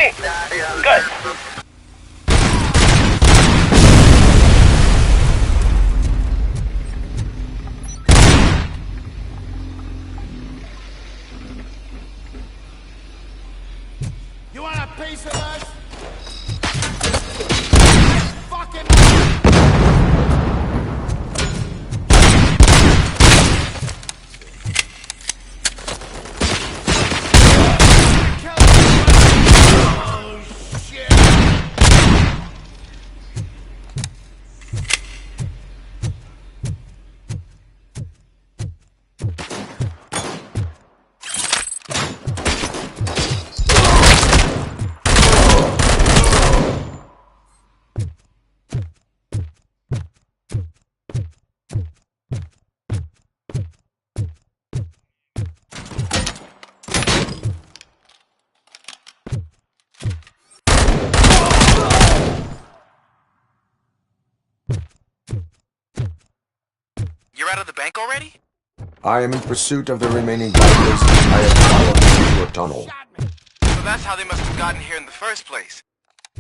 me? Good. You want a piece of us? Fucking... Oh, shit! You're out of the bank already? I am in pursuit of the remaining buyers. I have followed into a tunnel. So that's how they must have gotten here in the first place.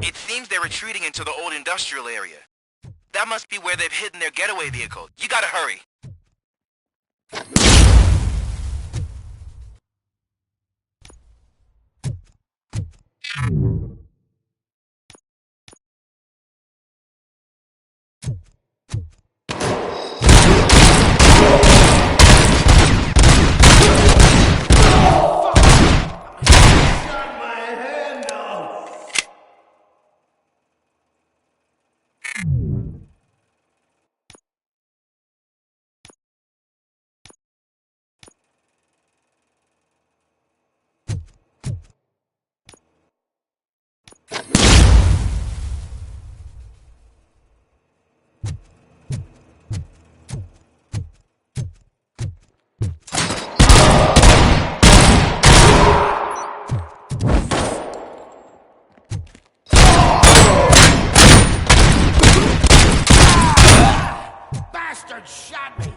It seems they're retreating into the old industrial area. That must be where they've hidden their getaway vehicle. You gotta hurry. Bastard shot me!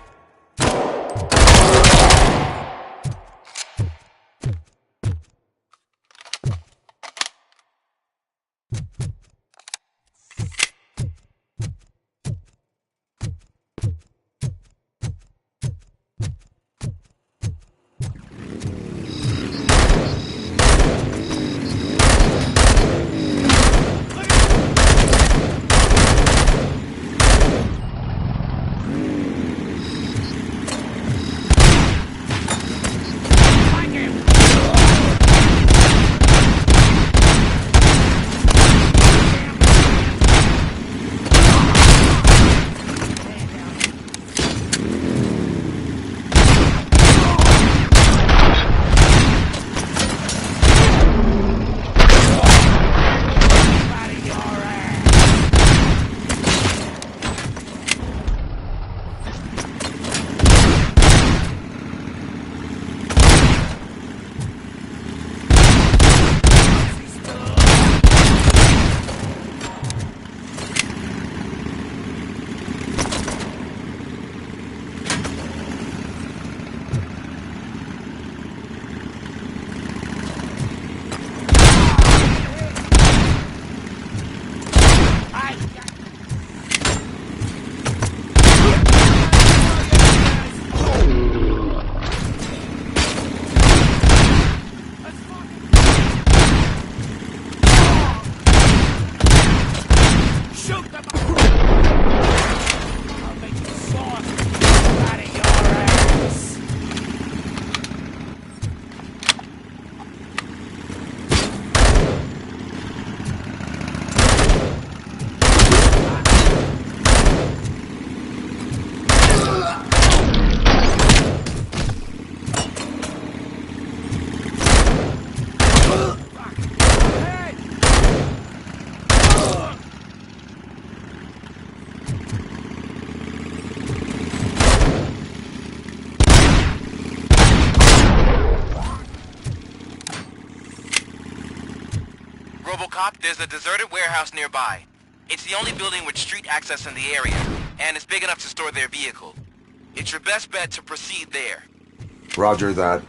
RoboCop, there's a deserted warehouse nearby. It's the only building with street access in the area, and it's big enough to store their vehicle. It's your best bet to proceed there. Roger that.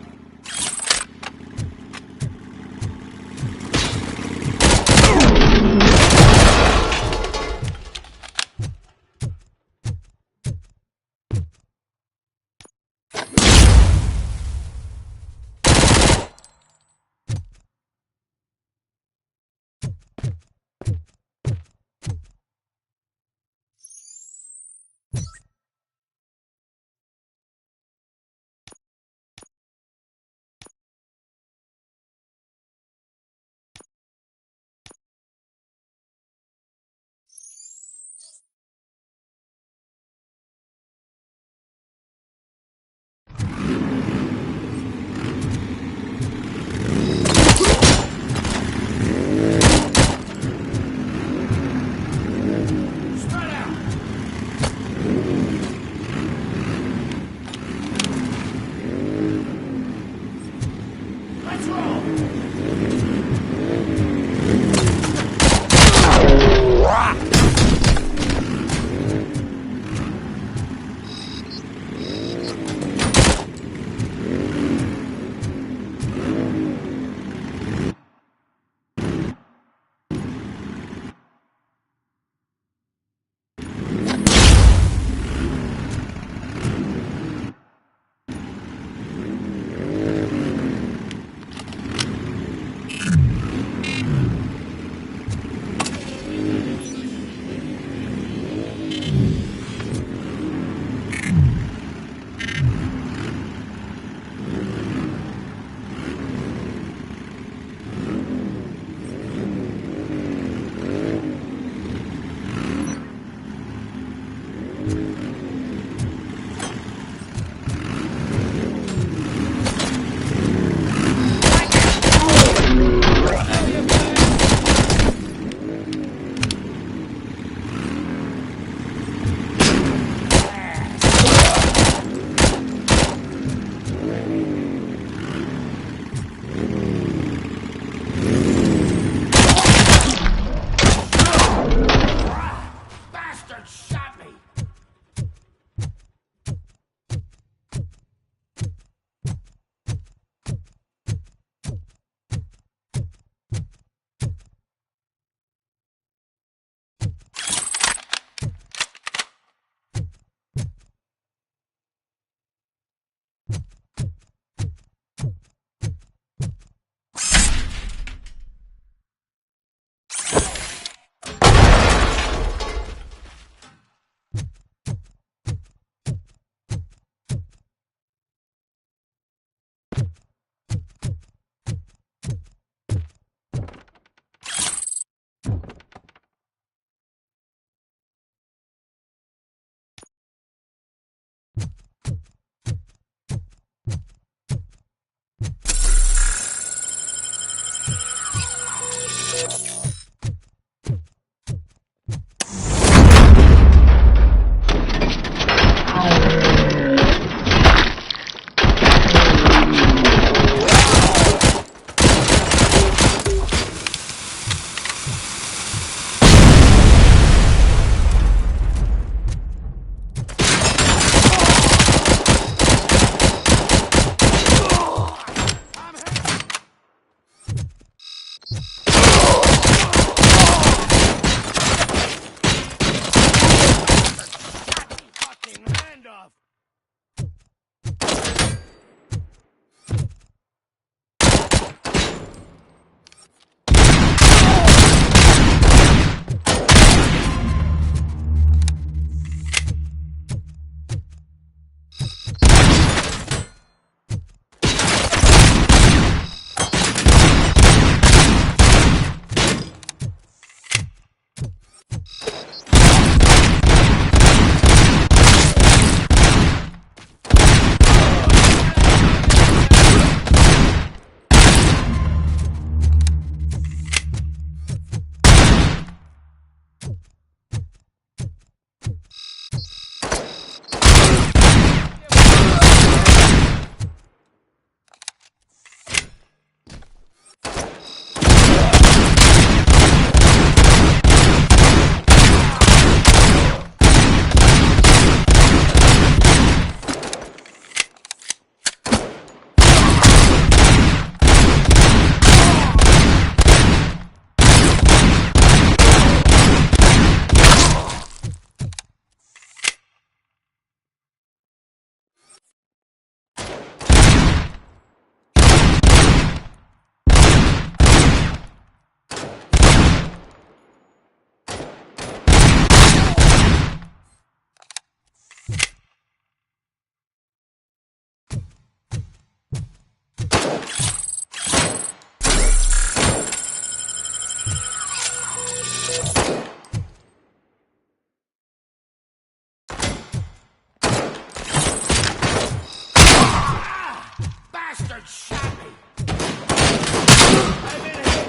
Bastard shot me! I'm in here!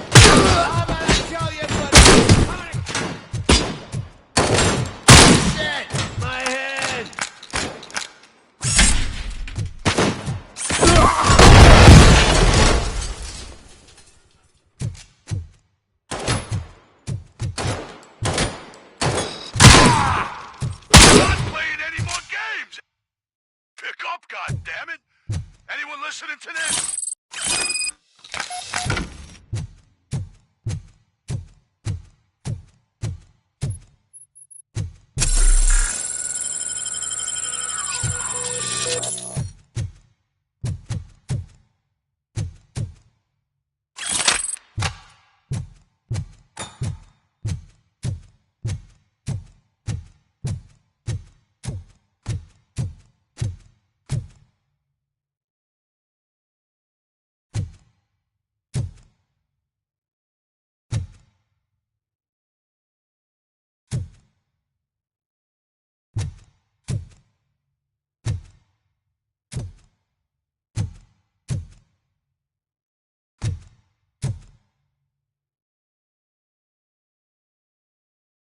I'm gonna tell you, but... Shit! My head! Not playing any more games! Pick up, goddammit! Anyone listening to this?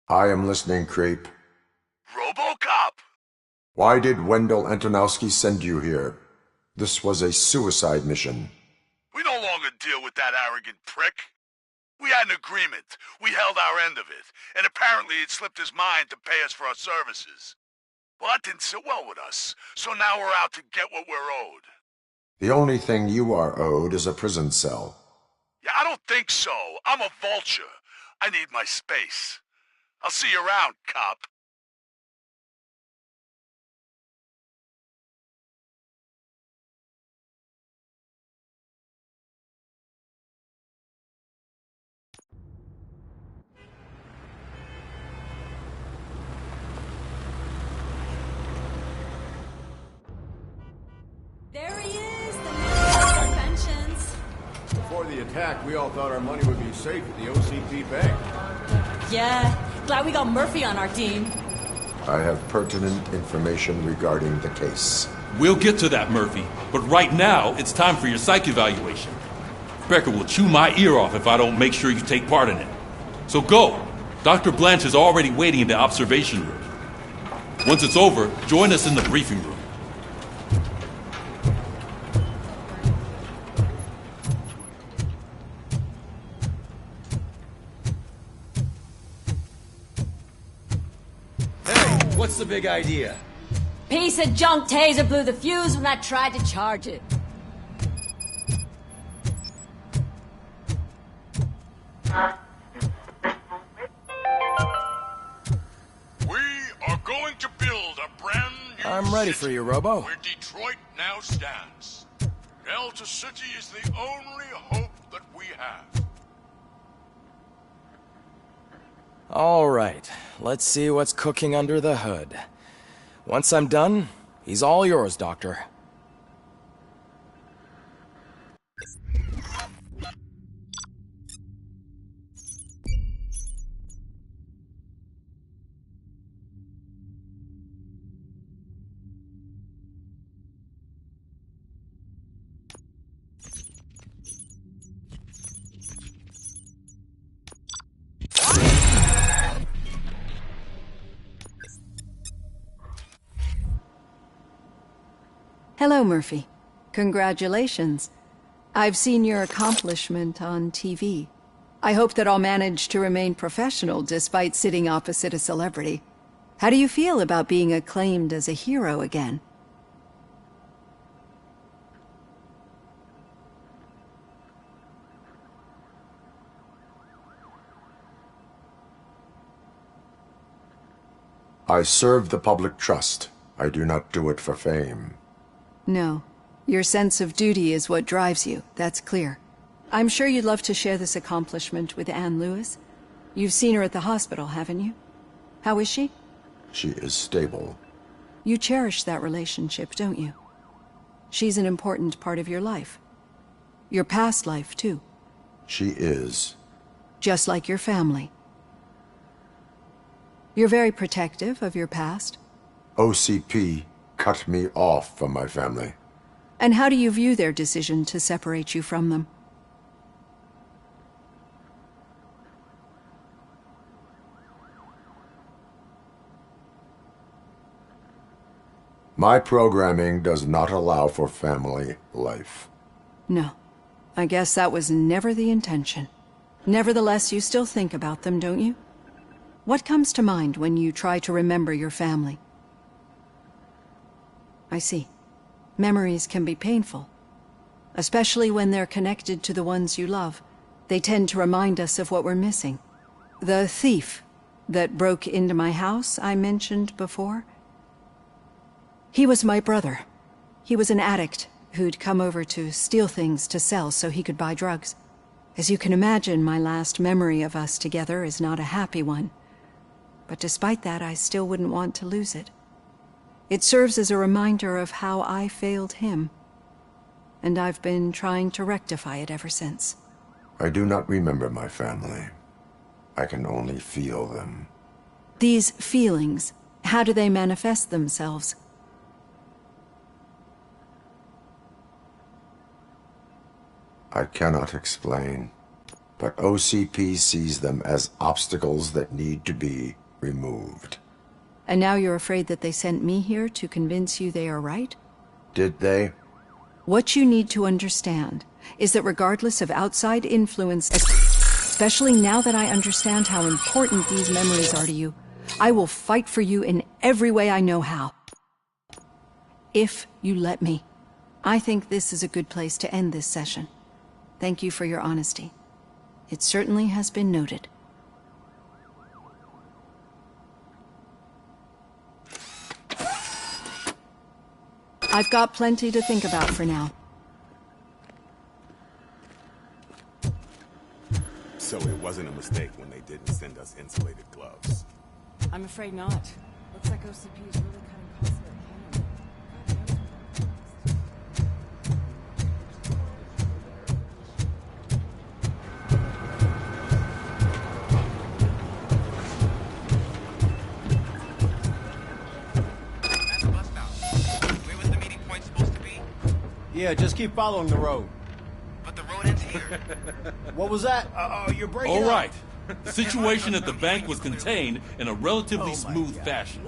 I am listening, Creep. RoboCop! Why did Wendell Antonowski send you here? This was a suicide mission. We no longer deal with that arrogant prick. We had an agreement. We held our end of it. And apparently it slipped his mind to pay us for our services. Well, that didn't sit well with us. So now we're out to get what we're owed. The only thing you are owed is a prison cell. Yeah, I don't think so. I'm a vulture. I need my space. I'll see you around, cop. There he is, the man of pensions. Before the attack, we all thought our money would be safe at the OCP bank. Yeah, glad we got Murphy on our team. I have pertinent information regarding the case. We'll get to that, Murphy. But right now, it's time for your psych evaluation. Becker will chew my ear off if I don't make sure you take part in it. So go. Dr. Blanche is already waiting in the observation room. Once it's over, join us in the briefing room. What's the big idea? Piece of junk taser blew the fuse when I tried to charge it. We are going to build a brand new I'm ready for you, Robo. where Detroit now stands. Delta City is the only hope that we have. All right, let's see what's cooking under the hood. Once I'm done, he's all yours, Doctor. Hello, Murphy. Congratulations. I've seen your accomplishment on TV. I hope that I'll manage to remain professional despite sitting opposite a celebrity. How do you feel about being acclaimed as a hero again? I serve the public trust. I do not do it for fame. No. Your sense of duty is what drives you, that's clear. I'm sure you'd love to share this accomplishment with Anne Lewis. You've seen her at the hospital, haven't you? How is she? She is stable. You cherish that relationship, don't you? She's an important part of your life. Your past life, too. She is. Just like your family. You're very protective of your past. OCP cut me off from my family. And how do you view their decision to separate you from them? My programming does not allow for family life. No. I guess that was never the intention. Nevertheless, you still think about them, don't you? What comes to mind when you try to remember your family? I see. Memories can be painful, especially when they're connected to the ones you love. They tend to remind us of what we're missing. The thief that broke into my house I mentioned before, he was my brother. He was an addict who'd come over to steal things to sell so he could buy drugs. As you can imagine, my last memory of us together is not a happy one. But despite that, I still wouldn't want to lose it. It serves as a reminder of how I failed him. And I've been trying to rectify it ever since. I do not remember my family. I can only feel them. These feelings, how do they manifest themselves? I cannot explain, but OCP sees them as obstacles that need to be removed. And now you're afraid that they sent me here to convince you they are right? Did they? What you need to understand is that regardless of outside influence, especially now that I understand how important these memories are to you, I will fight for you in every way I know how. If you let me. I think this is a good place to end this session. Thank you for your honesty. It certainly has been noted. I've got plenty to think about for now. So it wasn't a mistake when they didn't send us insulated gloves. I'm afraid not. Looks like OCP is really cutting costs there. Yeah, just keep following the road. But the road ends here. What was that? You're breaking All up. right. The situation at the bank was contained in a relatively smooth fashion.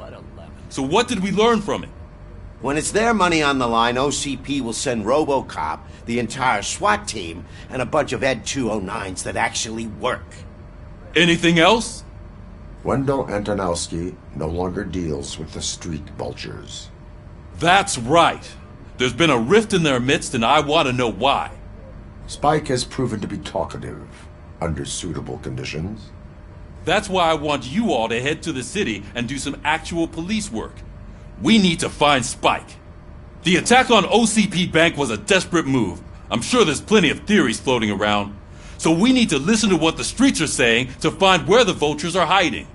So what did we learn from it? When it's their money on the line, OCP will send RoboCop, the entire SWAT team, and a bunch of Ed 209s that actually work. Anything else? Wendell Antonowski no longer deals with the street vultures. That's right. There's been a rift in their midst, and I want to know why. Spike has proven to be talkative, under suitable conditions. That's why I want you all to head to the city and do some actual police work. We need to find Spike. The attack on OCP Bank was a desperate move. I'm sure there's plenty of theories floating around. So we need to listen to what the streets are saying to find where the vultures are hiding.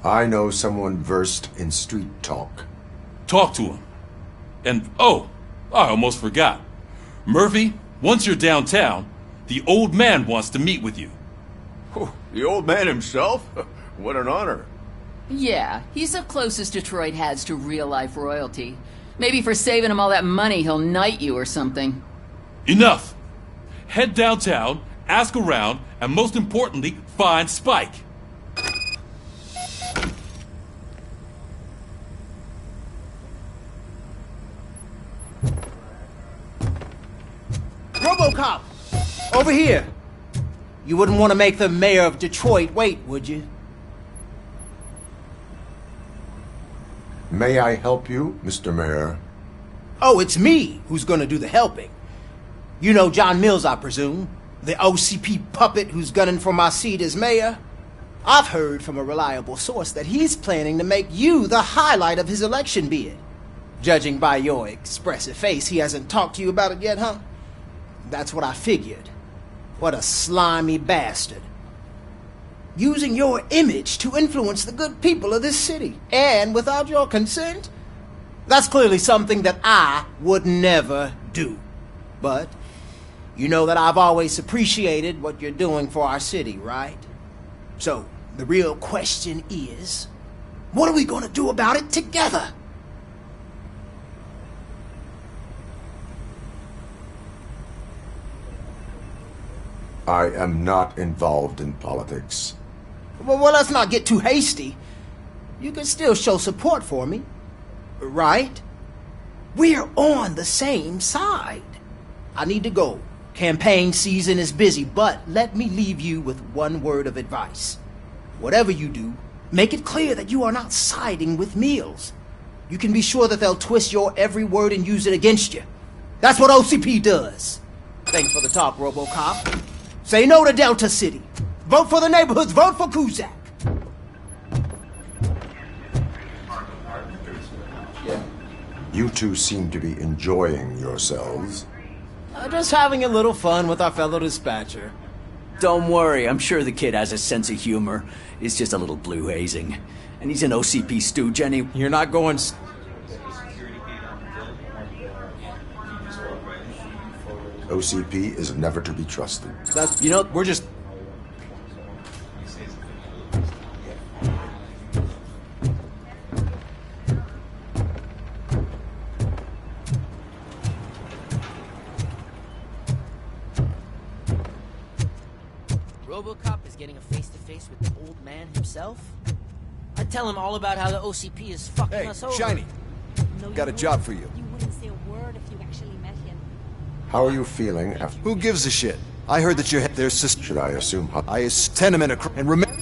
I know someone versed in street talk. Talk to him. And, oh, I almost forgot. Murphy, once you're downtown, the old man wants to meet with you. Oh, the old man himself? What an honor. Yeah, he's the closest Detroit has to real-life royalty. Maybe for saving him all that money, he'll knight you or something. Enough! Head downtown, ask around, and most importantly, find Spike. RoboCop! Over here! You wouldn't want to make the mayor of Detroit wait, would you? May I help you, Mr. Mayor? Oh, it's me who's gonna do the helping. You know John Mills, I presume? The OCP puppet who's gunning for my seat as mayor? I've heard from a reliable source that he's planning to make you the highlight of his election bid. Judging by your expressive face, he hasn't talked to you about it yet, huh? That's what I figured. What a slimy bastard. Using your image to influence the good people of this city, and without your consent? That's clearly something that I would never do. But You know that I've always appreciated what you're doing for our city, right? So, the real question is, what are we gonna do about it together? I am not involved in politics. Well, let's not get too hasty. You can still show support for me, right? We're on the same side. I need to go. Campaign season is busy, but let me leave you with one word of advice. Whatever you do, make it clear that you are not siding with Mills. You can be sure that they'll twist your every word and use it against you. That's what OCP does. Thanks for the talk, RoboCop. Say no to Delta City. Vote for the neighborhoods. Vote for Kuzak. You two seem to be enjoying yourselves. Just having a little fun with our fellow dispatcher. Don't worry, I'm sure the kid has a sense of humor. It's just a little blue hazing. And he's an OCP stooge anyway. You're not going... OCP is never to be trusted. That's, you know, we're just... RoboCop is getting a face-to-face with the old man himself? I'd tell him all about how the OCP is fucking us over. Hey, Shiny. Got a job for you. You wouldn't say a word if you actually met him. How are you feeling after... Who gives a shit? I heard that you're their sister. Should I assume... tenement and remember...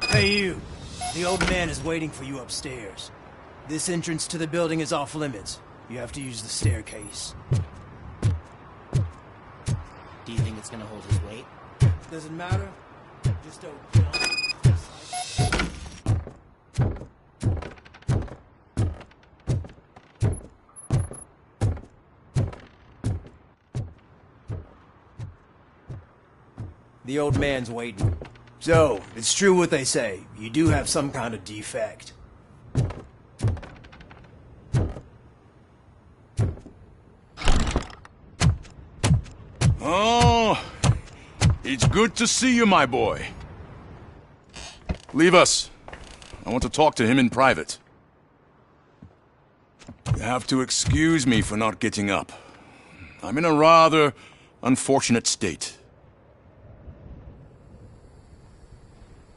Hey, you. The old man is waiting for you upstairs. This entrance to the building is off limits. You have to use the staircase. Do you think it's gonna hold his weight? Does it matter? Just don't jump. The old man's waiting. So, it's true what they say. You do have some kind of defect. Oh, it's good to see you, my boy. Leave us. I want to talk to him in private. You have to excuse me for not getting up. I'm in a rather unfortunate state.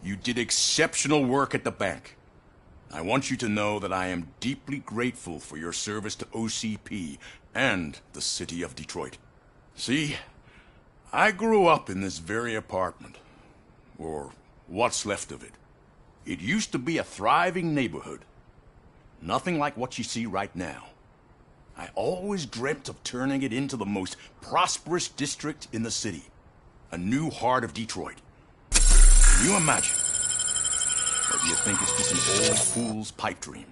You did exceptional work at the bank. I want you to know that I am deeply grateful for your service to OCP and the city of Detroit. See, I grew up in this very apartment, or what's left of it. It used to be a thriving neighborhood. Nothing like what you see right now. I always dreamt of turning it into the most prosperous district in the city. A new heart of Detroit. Can you imagine? Or do you think it's just an old fool's pipe dream?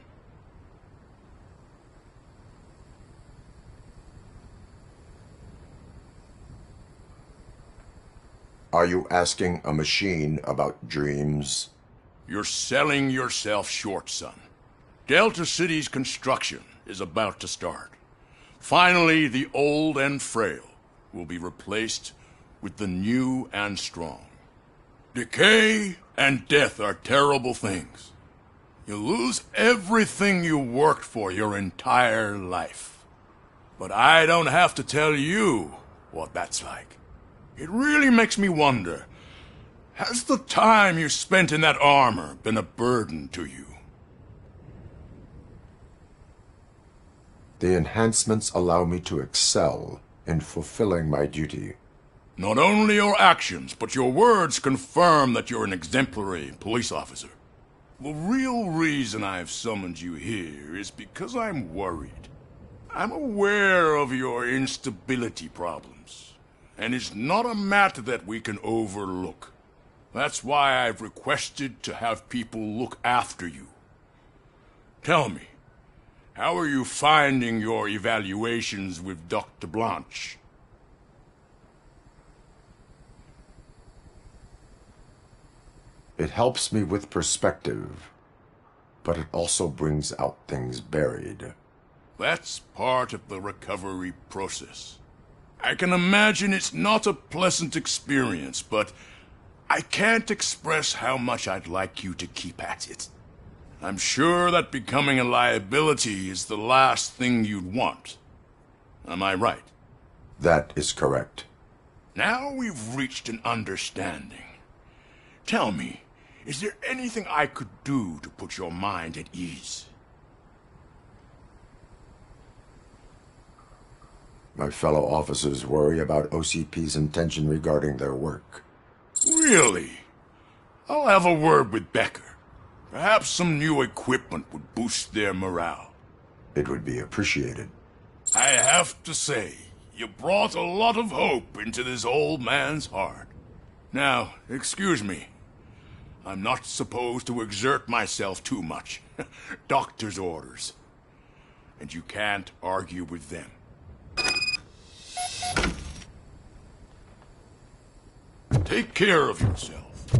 Are you asking a machine about dreams? You're selling yourself short, son. Delta City's construction is about to start. Finally, the old and frail will be replaced with the new and strong. Decay and death are terrible things. You lose everything you worked for your entire life. But I don't have to tell you what that's like. It really makes me wonder, has the time you spent in that armor been a burden to you? The enhancements allow me to excel in fulfilling my duty. Not only your actions, but your words confirm that you're an exemplary police officer. The real reason I've summoned you here is because I'm worried. I'm aware of your instability problems, and it's not a matter that we can overlook. That's why I've requested to have people look after you. Tell me, how are you finding your evaluations with Dr. Blanche? It helps me with perspective, but it also brings out things buried. That's part of the recovery process. I can imagine it's not a pleasant experience, but I can't express how much I'd like you to keep at it. I'm sure that becoming a liability is the last thing you'd want. Am I right? That is correct. Now we've reached an understanding. Tell me, is there anything I could do to put your mind at ease? My fellow officers worry about OCP's intention regarding their work. Really? I'll have a word with Becker. Perhaps some new equipment would boost their morale. It would be appreciated. I have to say, you brought a lot of hope into this old man's heart. Now, excuse me. I'm not supposed to exert myself too much. Doctor's orders. And you can't argue with them. Take care of yourself.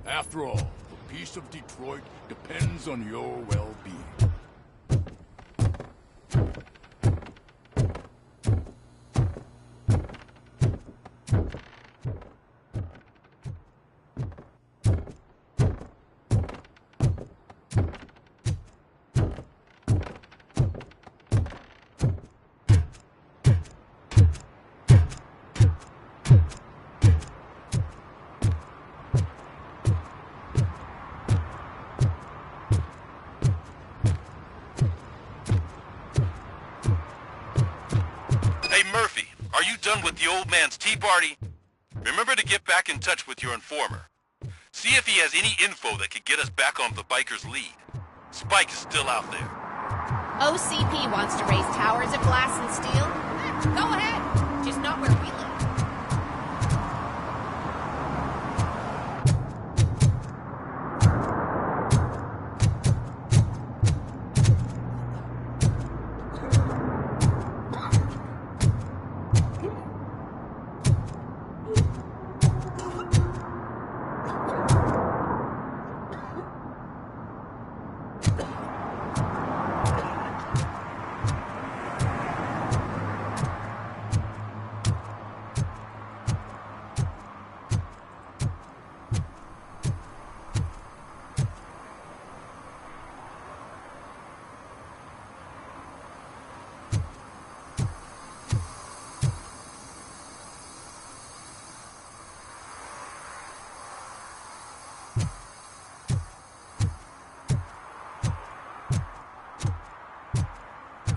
After all, the peace of Detroit depends on your well-being. With the old man's tea party, remember to get back in touch with your informer. See if he has any info that could get us back on the biker's lead. Spike is still out there. OCP wants to raise towers of glass and steel? Go ahead. Just not where we live.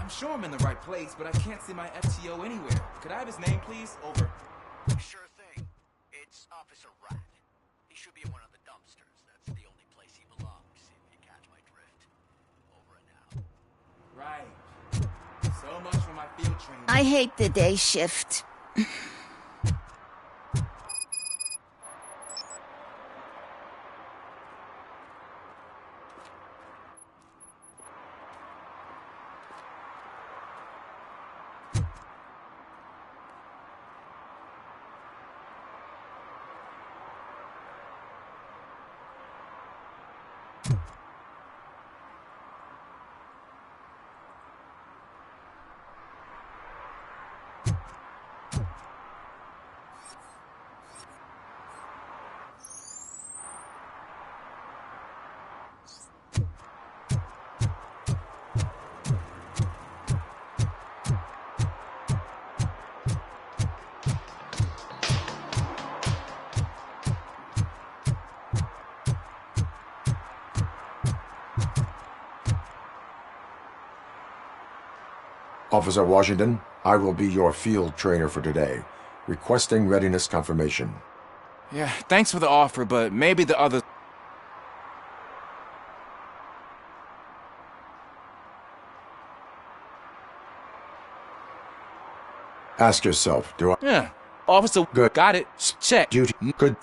Sure I'm in the right place, but I can't see my FTO anywhere. Could I have his name, please? Over. Sure thing. It's Officer Rat. He should be in one of the dumpsters. That's the only place he belongs, if you catch my drift. Over and out. Right. So much for my field training. I hate the day shift. Officer Washington, I will be your field trainer for today. Requesting readiness confirmation. Yeah, thanks for the offer, but maybe the other... Ask yourself, do I... Yeah, officer, good. Got it. Check. Duty, good.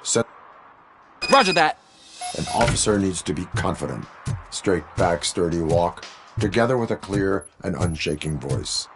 Set. Roger that. An officer needs to be confident. Straight back, sturdy walk, together with a clear and unshaking voice.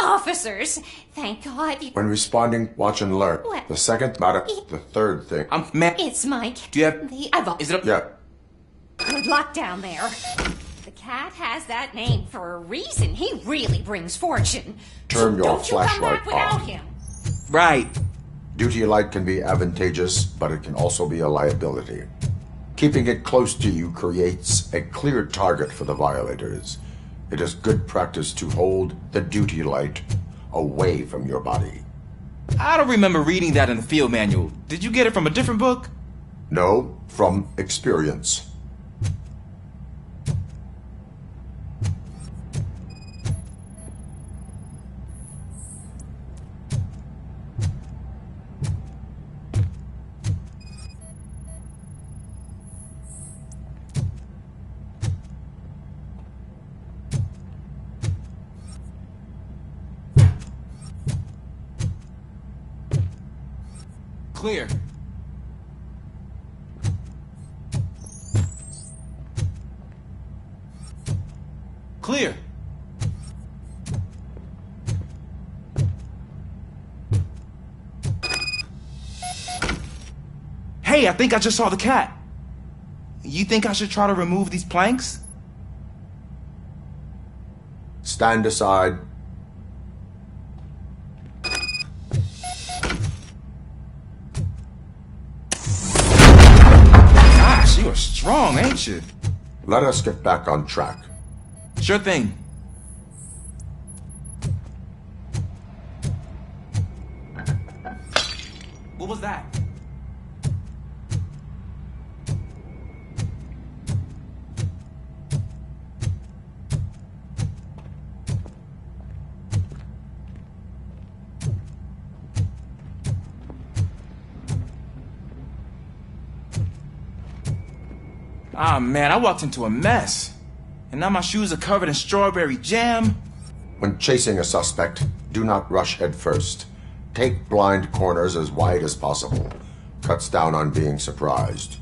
Officers, thank God you... When responding, watch and learn. What? The second matter, the third thing. It's Mike. Do you have... Is it a... Yeah. Good luck down there. The cat has that name for a reason. He really brings fortune. Turn your don't you come flashlight back without on. him. Right. Duty light can be advantageous, but it can also be a liability. Keeping it close to you creates a clear target for the violators. It is good practice to hold the duty light away from your body. I don't remember reading that in the field manual. Did you get it from a different book? No, from experience. Clear. Clear. Hey, I think I just saw the cat. You think I should try to remove these planks? Stand aside. Gosh, you are strong, ain't you? Let us get back on track. Sure thing. What was that? Ah, man, I walked into a mess. And now my shoes are covered in strawberry jam. When chasing a suspect, do not rush head first. Take blind corners as wide as possible. Cuts down on being surprised.